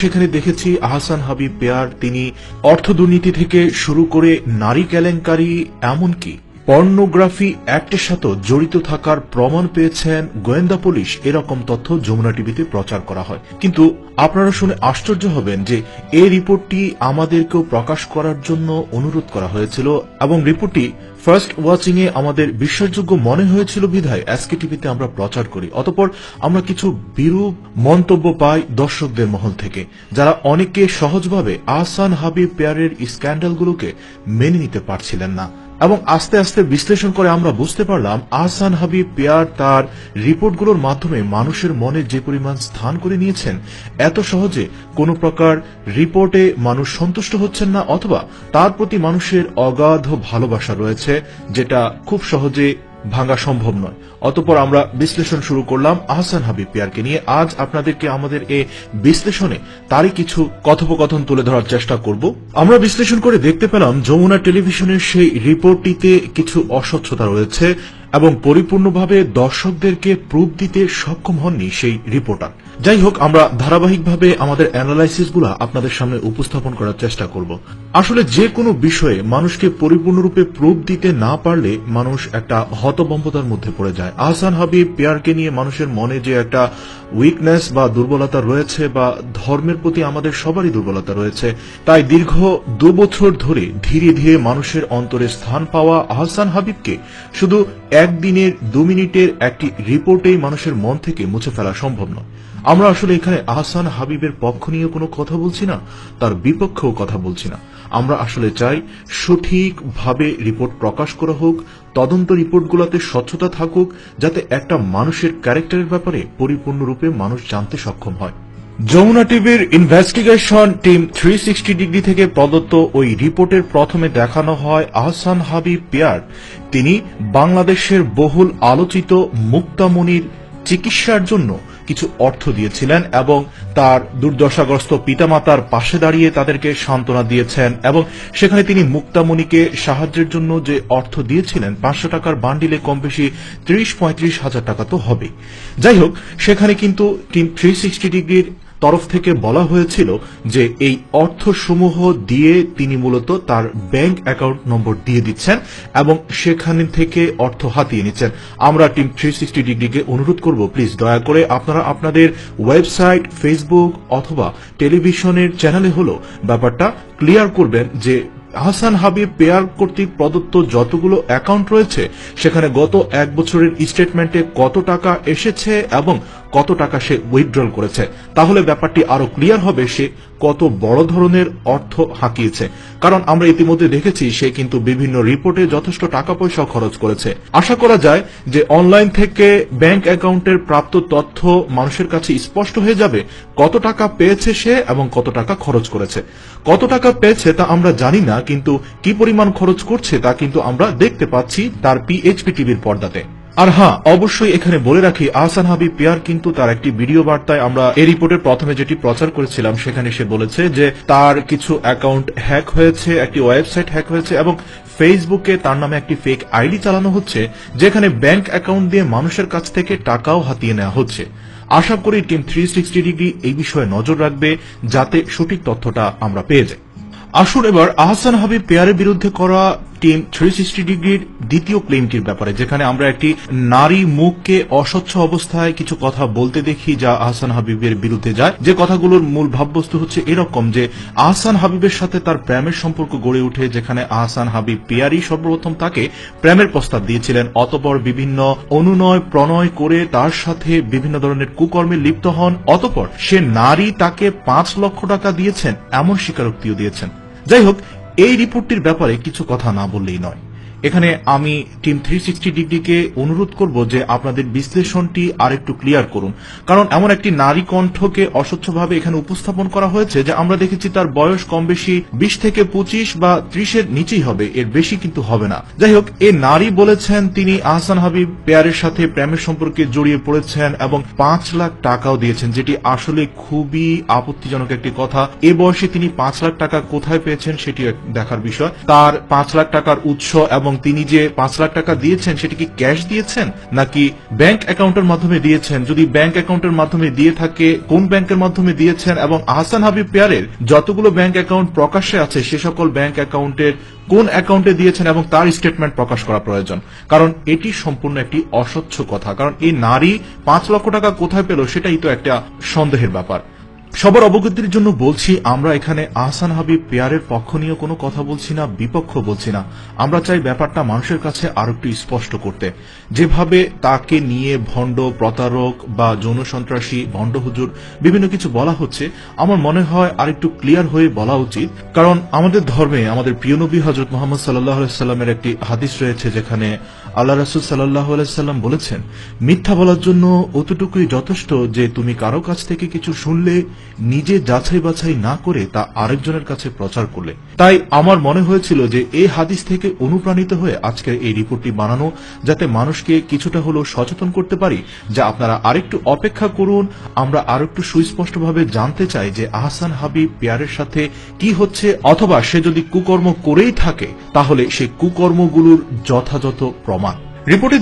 সেখানে দেখেছি আহসান হাবিব পেয়ার তিনি অর্থ দুর্নীতি থেকে শুরু করে নারী কেলেঙ্কারি এমনকি পর্নোগ্রাফি অ্যাক্টের সাথে জড়িত থাকার প্রমাণ পেয়েছেন গোয়েন্দা পুলিশ, এরকম তথ্য যমুনা টিভিতে প্রচার করা হয়। কিন্তু আপনারা শুনে আশ্চর্য হবেন যে এই রিপোর্টটি আমাদেরকেও প্রকাশ করার জন্য অনুরোধ করা হয়েছিল এবং রিপোর্টটি ফার্স্ট ওয়াচিং এ আমাদের বিশ্বাসযোগ্য মনে হয়েছিল বিধায় এসকে টিভিতে আমরা প্রচার করি। অতঃপর আমরা কিছু বিরূপ মন্তব্য পাই দর্শকদের মহল থেকে, যারা অনেকে সহজভাবে আহসান হাবিব পেয়ারের স্ক্যান্ডালগুলোকে মেনে নিতে পারছিলেন না এবং আস্তে আস্তে বিশ্লেষণ করে আমরা বুঝতে পারলাম আহসান হাবিব পেয়ার তার রিপোর্টগুলোর মাধ্যমে মানুষের মনে যে পরিমাণ স্থান করে নিয়েছেন, এত সহজে কোনো প্রকার রিপোর্টে মানুষ সন্তুষ্ট হচ্ছেন না অথবা তার প্রতি মানুষের অগাধ ভালোবাসা রয়েছে, যেটা খুব সহজে ভাঙা সম্ভব নয়। অতঃপর আমরা বিশ্লেষণ শুরু করলাম আহসান হাবিব পেয়ারকে নিয়ে। আজ আপনাদেরকে আমাদের এই বিশ্লেষণে তারই কিছু কথোপকথন তুলে ধরার চেষ্টা করব। আমরা বিশ্লেষণ করে দেখতে পেলাম যমুনা টেলিভিশনের সেই রিপোর্টটিতে কিছু অস্বচ্ছতা রয়েছে এবং পরিপূর্ণভাবে দর্শকদেরকে প্রুফ দিতে সক্ষম হননি সেই রিপোর্টার। যাই হোক, আমরা ধারাবাহিকভাবে আমাদের অ্যানালাইসিসগুলো আপনাদের সামনে উপস্থাপন করার চেষ্টা করব। আসলে যে কোনো বিষয়ে মানুষকে পরিপূর্ণরূপে প্রুফ দিতে না পারলে মানুষ একটা হতভম্বতার মধ্যে পড়ে যায়। আহসান হাবিব পেয়ারকে নিয়ে মানুষের মনে যে একটা উইকনেস বা দুর্বলতা রয়েছে বা ধর্মের প্রতি আমাদের সবারই দুর্বলতা রয়েছে, তাই দীর্ঘ 2 বছর ধরে ধীরে ধীরে মানুষের অন্তরে স্থান পাওয়া আহসান হাবিবকে শুধু একদিনের 2 মিনিটের একটি রিপোর্টেই মানুষের মন থেকে মুছে ফেলা সম্ভব নয়। আমরা আসলে এখানে আহসান হাবিবের পক্ষ নিয়ে কোনো কথা বলছি না, তার বিপক্ষেও কথা বলছি না। আমরা আসলে চাই সঠিকভাবে রিপোর্ট প্রকাশ করা হোক, তদন্ত রিপোর্টগুলোতে স্বচ্ছতা থাকুক, যাতে একটা মানুষের ক্যারেক্টারের ব্যাপারে পরিপূর্ণরূপে মানুষ জানতে সক্ষম হয়। যমুনা টিভির ইনভেস্টিগেশন টিম 360 ডিগ্রি থেকে প্রদত্ত ওই রিপোর্টের প্রথমে দেখানো হয় আহসান হাবিব পেয়ার তিনি বাংলাদেশের বহুল আলোচিত মুক্তামণির চিকিৎসার জন্য কিছু অর্থ দিয়েছিলেন এবং তার দুর্দশাগ্রস্ত পিতামাতার পাশে দাঁড়িয়ে তাদেরকে সান্ত্বনা দিয়েছেন এবং সেখানে তিনি মুক্তামণিকে সাহায্যের জন্য যে অর্থ দিয়েছিলেন 500 টাকার বান্ডিলে কম বেশি 30-35 হাজার টাকা তো হবে। যাই হোক, সেখানে কিন্তু টিম 360 ডিগ্রির তরফ থেকে বলা হয়েছিল যে এই অর্থসমূহ দিয়ে তিনি মূলত তার ব্যাংক অ্যাকাউন্ট নম্বর দিয়ে দিচ্ছেন এবং সেখানে থেকে অর্থ হাতিয়ে নিচ্ছেন। আমরা টিম 360 ডিগ্রিকে অনুরোধ করব, প্লিজ দয়া করে আপনারা আপনাদের ওয়েবসাইট, ফেসবুক অথবা টেলিভিশনের চ্যানেলে হলো ব্যাপারটা ক্লিয়ার করবেন যে আহসান হাবিব পেয়ার কর্তৃক প্রদত্ত যতগুলো অ্যাকাউন্ট রয়েছে সেখানে গত 1 বছরের স্টেটমেন্টে কত টাকা এসেছে এবং কত টাকা সে উইথড্রল করেছে। তাহলে ব্যাপারটি আরো ক্লিয়ার হবে সে কত বড় ধরনের অর্থ হাঁকিয়েছে। কারণ আমরা ইতিমধ্যে দেখেছি সে কিন্তু বিভিন্ন রিপোর্টে যথেষ্ট টাকা পয়সা খরচ করেছে। আশা করা যায় যে অনলাইন থেকে ব্যাংক অ্যাকাউন্টের প্রাপ্ত তথ্য মানুষের কাছে স্পষ্ট হয়ে যাবে কত টাকা পেয়েছে সে এবং কত টাকা খরচ করেছে। কত টাকা পেয়েছে তা আমরা জানি না, কিন্তু কি পরিমাণ খরচ করছে তা কিন্তু আমরা দেখতে পাচ্ছি তার পিএইচপি টিভির পর্দাতে। আর হ্যাঁ, অবশ্যই এখানে বলে রাখি আহসান হাবিব পেয়ার কিন্তু তার একটি ভিডিও বার্তায় আমরা এই রিপোর্টের প্রথমে যেটি প্রচার করেছিলাম সেখানে সে বলেছে যে তার কিছু অ্যাকাউন্ট হ্যাক হয়েছে, একটি ওয়েবসাইট হ্যাক হয়েছে এবং ফেসবুকে তার নামে একটি ফেক আইডি চালানো হচ্ছে যেখানে ব্যাংক অ্যাকাউন্ট দিয়ে মানুষের কাছ থেকে টাকাও হাতিয়ে নেওয়া হচ্ছে। আশা করি টিম 360 ডিগ্রি এই বিষয়ে নজর রাখবে যাতে সঠিক তথ্যটা আমরা পেয়ে যাই। আসুন এবার আহসান হাবিব পেয়ারের বিরুদ্ধে করা টিম 360 ডিগ্রির দ্বিতীয় ক্লেমটির ব্যাপারে, যেখানে আমরা একটি নারী মুখকে অস্বচ্ছ অবস্থায় কিছু কথা বলতে দেখি যা আহসান হাবিবের বিরুদ্ধে যায়। যে কথাগুলোর মূল ভাববস্তু হচ্ছে এরকম যে আহসান হাবিবের সাথে তার প্রেমের সম্পর্ক গড়ে ওঠে, যেখানে আহসান হাবিব পেয়ারই সর্বপ্রথম তাকে প্রেমের প্রস্তাব দিয়েছিলেন। অতঃপর বিভিন্ন অনুনয় প্রণয় করে তার সাথে বিভিন্ন ধরনের কুকর্মে লিপ্ত হন। অতঃপর সে নারী তাকে 5 লক্ষ টাকা দিয়েছেন এমন স্বীকারোক্তিও দিয়েছেন। যাই হোক, এই রিপোর্টটির ব্যাপারে কিছু কথা না বললেই নয়। এখানে আমি টিম 360 ডিগ্রিকে অনুরোধ করব যে আপনাদের বিশ্লেষণটি আরেকটু ক্লিয়ার করুন, কারণ এমন একটি নারী কণ্ঠকে অস্বচ্ছভাবে এখানে উপস্থাপন করা হয়েছে যে আমরা দেখেছি তার বয়স কম বেশি 20 থেকে 25 বা 30 এর নিচেই হবে, এর বেশি কিন্তু হবে না। যাই হোক, এই নারী বলেছেন তিনি আহসান হাবিব পেয়ারের সাথে প্রেমের সম্পর্কে জড়িয়ে পড়েছেন এবং 5 লাখ টাকাও দিয়েছেন, যেটি আসলে খুবই আপত্তিজনক একটি কথা। এ বয়সে তিনি 5 লাখ টাকা কোথায় পেয়েছেন সেটি দেখার বিষয়। তার 5 লাখ টাকার উৎস এবং এবং তিনি যে 5 লাখ টাকা দিয়েছেন সেটা কি ক্যাশ দিয়েছেন নাকি ব্যাংক অ্যাকাউন্টের মাধ্যমে দিয়েছেন, যদি ব্যাংক অ্যাকাউন্টের মাধ্যমে দিয়ে থাকে কোন ব্যাংকের মাধ্যমে দিয়েছেন, এবং আহসান হাবিব পেয়ারের যতগুলো ব্যাংক অ্যাকাউন্ট প্রকাশ্যে আছে সে সকল ব্যাংক অ্যাকাউন্টের কোন অ্যাকাউন্টে দিয়েছেন এবং তার স্টেটমেন্ট প্রকাশ করা প্রয়োজন। কারণ এটি সম্পূর্ণ একটি অস্বচ্ছ কথা, কারণ এই নারী 5 লক্ষ টাকা কোথায় পেল সেটাই তো একটা সন্দেহের ব্যাপার। সবার অবগতির জন্য বলছি, আমরা এখানে আহসান হাবিব পেয়ারের পক্ষ নিয়ে কোনো কথা বলছি না, বিপক্ষ বলছি না। আমরা চাই ব্যাপারটা মানুষের কাছে আরো একটু স্পষ্ট করতে। যেভাবে তাকে নিয়ে ভণ্ড, প্রতারক বা যৌন সন্ত্রাসী, ভণ্ড হুজুর বিভিন্ন কিছু বলা হচ্ছে, আমার মনে হয় আরেকটু ক্লিয়ার হয়ে বলা উচিত। কারণ আমাদের ধর্মে আমাদের প্রিয় নবী হযরত মুহাম্মদ সাল্লাল্লাহু আলাইহি সাল্লামের একটি হাদিস রয়েছে যেখানে আল্লাহ রাসূল সাল্লাল্লাহু আলাইহি সাল্লাম বলেছেন, মিথ্যা বলার জন্য অতটুকুই যথেষ্ট যে তুমি কারো কাছ থেকে কিছু শুনলে নিজে যাচাই বাছাই না করে তা আরেকজনের কাছে প্রচার করলে। তাই আমার মনে হয়েছিল যে এই হাদিস থেকে অনুপ্রাণিত হয়ে আজকের এই রিপোর্টটি বানানো, যাতে মানুষকে কিছুটা হলেও সচেতন করতে পারি। যা আপনারা আরেকটু অপেক্ষা করুন, আমরা আরেকটু সুস্পষ্টভাবে জানতে চাই যে আহসান হাবিব পেয়ারের সাথে কি হচ্ছে, অথবা সে যদি কুকর্ম করেই থাকে তাহলে সেই কুকর্মগুলোর যথাযথ প্রমাণ। রিপোর্টে